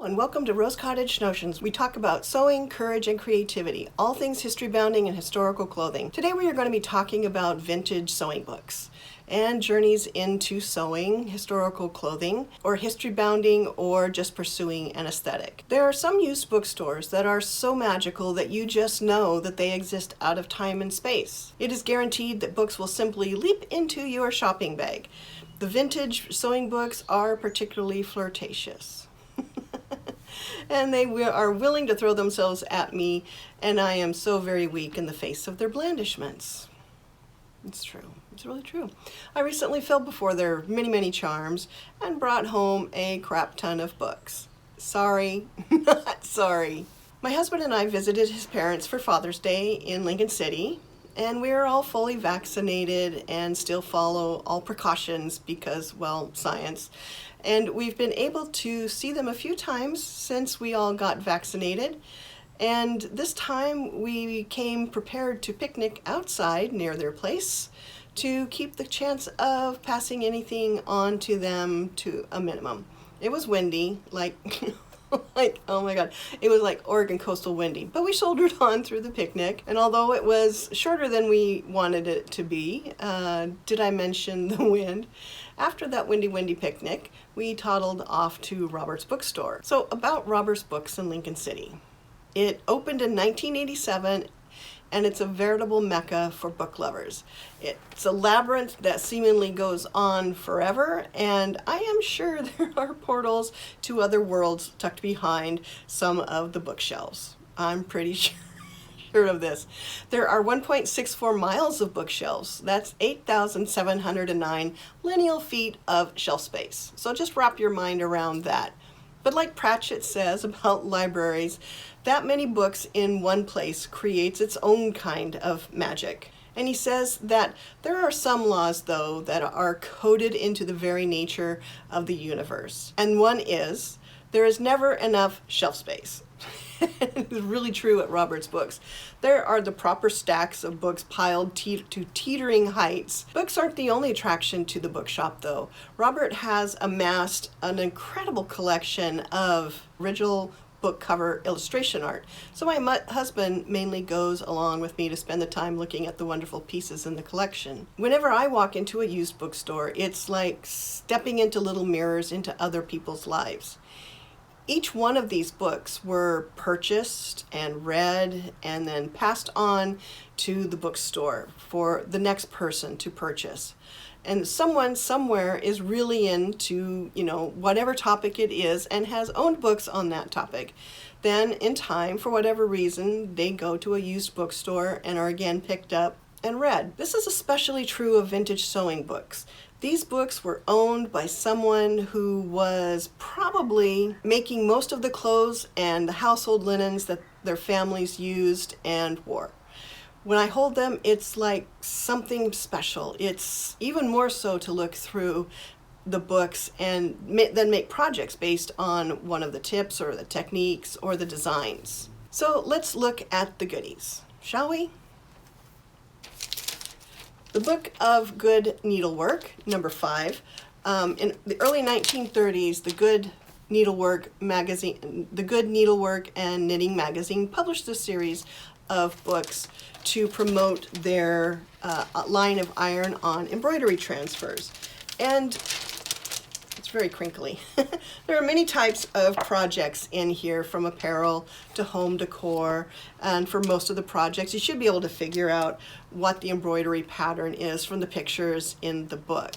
And welcome to Rose Cottage Notions. We talk about sewing, courage, and creativity, all things history bounding and historical clothing. Today we are going to be talking about vintage sewing books and journeys into sewing, historical clothing, or history bounding, or just pursuing an aesthetic. There are some used bookstores that are so magical that you just know that they exist out of time and space. It is guaranteed that books will simply leap into your shopping bag. The vintage sewing books are particularly flirtatious. And they are willing to throw themselves at me, and I am so very weak in the face of their blandishments. It's true. It's really true. I recently fell before their many charms and brought home a crap ton of books. Sorry, not sorry. My husband and I visited his parents for Father's Day in Lincoln City, and we are all fully vaccinated and still follow all precautions because, well, science. And we've been able to see them a few times since we all got vaccinated. And this time we came prepared to picnic outside near their place to keep the chance of passing anything on to them to a minimum. It was windy, like oh my God, it was like Oregon coastal windy, but we shouldered on through the picnic. And although it was shorter than we wanted it to be, did I mention the wind? After that windy picnic, we toddled off to Robert's bookstore. So about Robert's Books in Lincoln City. It opened in 1987, and it's a veritable mecca for book lovers. It's a labyrinth that seemingly goes on forever, and I am sure there are portals to other worlds tucked behind some of the bookshelves. I'm pretty sure of this. There are 1.64 miles of bookshelves. That's 8,709 lineal feet of shelf space. So just wrap your mind around that. But like Pratchett says about libraries, that many books in one place creates its own kind of magic. And he says that there are some laws, though, that are coded into the very nature of the universe. And one is, there is never enough shelf space. It's really true at Robert's Books. There are the proper stacks of books piled to teetering heights. Books aren't the only attraction to the bookshop, though. Robert has amassed an incredible collection of original book cover illustration art. So my husband mainly goes along with me to spend the time looking at the wonderful pieces in the collection. Whenever I walk into a used bookstore, it's like stepping into little mirrors into other people's lives. Each one of these books were purchased and read and then passed on to the bookstore for the next person to purchase. And someone somewhere is really into, whatever topic it is and has owned books on that topic. Then in time, for whatever reason, they go to a used bookstore and are again picked up and read. This is especially true of vintage sewing books. These books were owned by someone who was probably making most of the clothes and the household linens that their families used and wore. When I hold them, it's like something special. It's even more so to look through the books and then make projects based on one of the tips or the techniques or the designs. So let's look at the goodies, shall we? The Book of Good Needlework, number 5. In the early 1930s, the Good Needlework and Knitting magazine published a series of books to promote their line of iron-on embroidery transfers. And it's very crinkly. There are many types of projects in here, from apparel to home decor, and for most of the projects you should be able to figure out what the embroidery pattern is from the pictures in the book.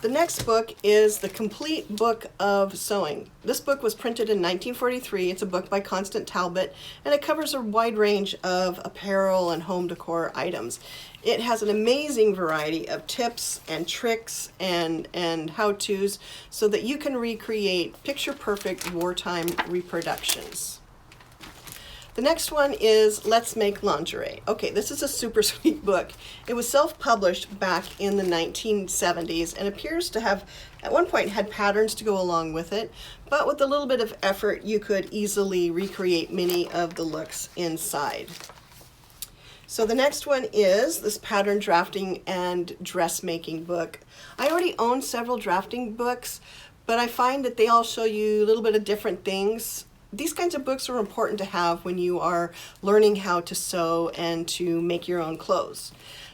The next book is The Complete Book of Sewing. This book was printed in 1943. It's a book by Constance Talbot, and it covers a wide range of apparel and home decor items. It has an amazing variety of tips and tricks and how-tos so that you can recreate picture-perfect wartime reproductions. The next one is Let's Make Lingerie. Okay, this is a super sweet book. It was self-published back in the 1970s and appears to have, at one point, had patterns to go along with it, but with a little bit of effort, you could easily recreate many of the looks inside. So the next one is this pattern drafting and dressmaking book. I already own several drafting books, but I find that they all show you a little bit of different things. These kinds of books are important to have when you are learning how to sew and to make your own clothes.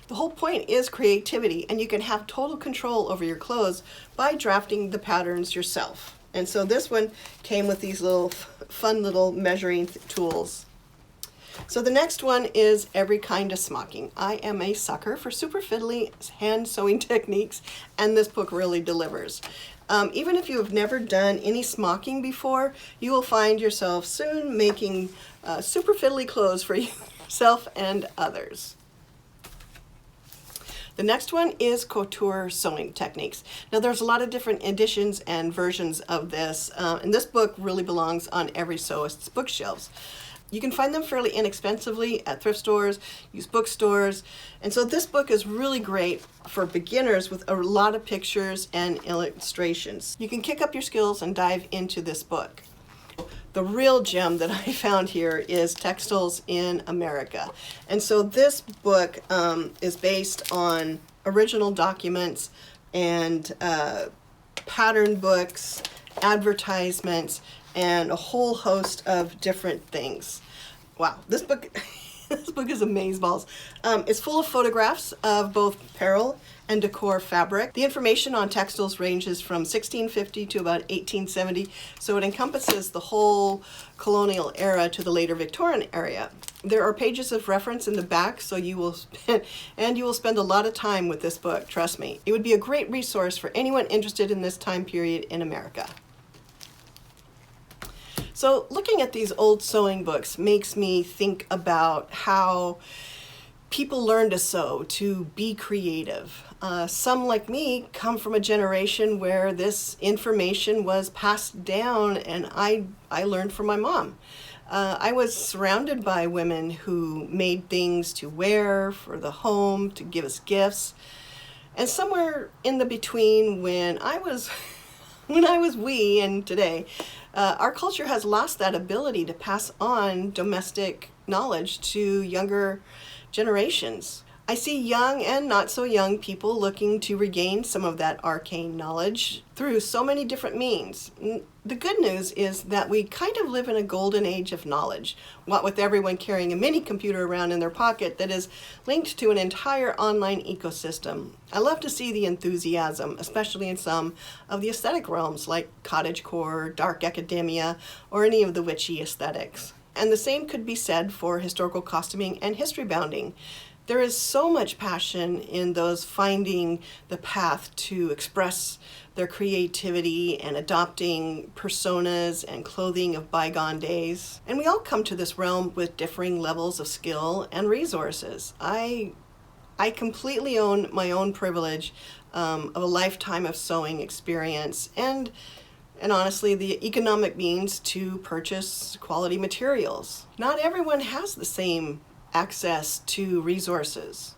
The whole point is creativity, and you can have total control over your clothes by drafting the patterns yourself. And so this one came with these little fun little measuring tools. So the next one is Every Kind of Smocking. I am a sucker for super fiddly hand sewing techniques, and this book really delivers. Even if you have never done any smocking before, you will find yourself soon making super fiddly clothes for yourself and others. The next one is Couture sewing techniques. Now there's a lot of different editions and versions of this, and this book really belongs on every sewist's bookshelves. You can find them fairly inexpensively at thrift stores, used bookstores, and so this book is really great for beginners with a lot of pictures and illustrations. You can kick up your skills and dive into this book. The real gem that I found here is Textiles in America. And so this book is based on original documents and pattern books, advertisements, and a whole host of different things. Wow, this book this book is amazeballs. It's full of photographs of both apparel and decor fabric. The information on textiles ranges from 1650 to about 1870, so it encompasses the whole colonial era to the later Victorian era. There are pages of reference in the back, so you will spend a lot of time with this book, trust me. It would be a great resource for anyone interested in this time period in America. So looking at these old sewing books makes me think about how people learn to sew, to be creative. Some, like me, come from a generation where this information was passed down, and I learned from my mom. I was surrounded by women who made things to wear for the home, to give us gifts. And somewhere in the between, when I was wee and today, our culture has lost that ability to pass on domestic knowledge to younger generations. I see young and not so young people looking to regain some of that arcane knowledge through so many different means. The good news is that we kind of live in a golden age of knowledge, what with everyone carrying a mini computer around in their pocket that is linked to an entire online ecosystem. I love to see the enthusiasm, especially in some of the aesthetic realms like cottagecore, dark academia, or any of the witchy aesthetics. And the same could be said for historical costuming and history bounding. There is so much passion in those finding the path to express their creativity and adopting personas and clothing of bygone days. And we all come to this realm with differing levels of skill and resources. I completely own my own privilege of a lifetime of sewing experience and honestly the economic means to purchase quality materials. Not everyone has the same access to resources.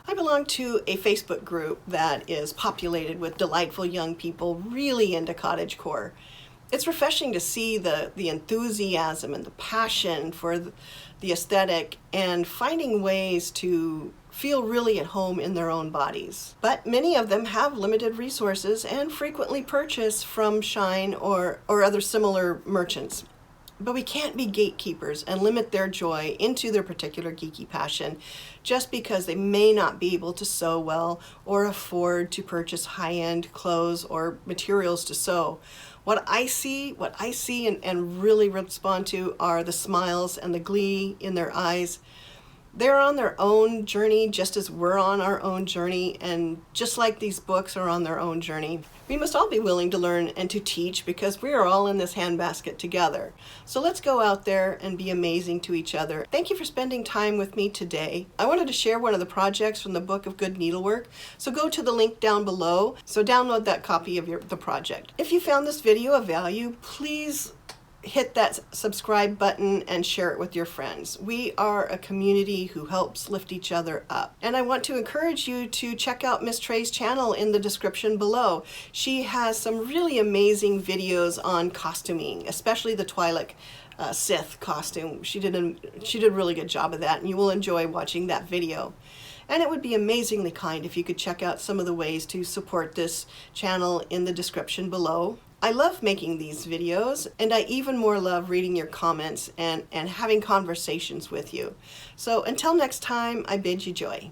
I belong to a Facebook group that is populated with delightful young people really into cottagecore. It's refreshing to see the enthusiasm and the passion for the aesthetic and finding ways to feel really at home in their own bodies. But many of them have limited resources and frequently purchase from Shine or other similar merchants. But we can't be gatekeepers and limit their joy into their particular geeky passion just because they may not be able to sew well or afford to purchase high-end clothes or materials to sew. What I see and really respond to are the smiles and the glee in their eyes. They're on their own journey just as we're on our own journey, and just like these books are on their own journey. We must all be willing to learn and to teach because we are all in this handbasket together. So let's go out there and be amazing to each other. Thank you for spending time with me today. I wanted to share one of the projects from the Book of Good Needlework, so go to the link down below. So download that copy of the project. If you found this video of value, please hit that subscribe button and share it with your friends. We are a community who helps lift each other up. And I want to encourage you to check out Miss Trey's channel in the description below. She has some really amazing videos on costuming, especially the Twi'lek Sith costume. She did a really good job of that, and you will enjoy watching that video. And it would be amazingly kind if you could check out some of the ways to support this channel in the description below. I love making these videos, and I even more love reading your comments and having conversations with you. So until next time, I bid you joy.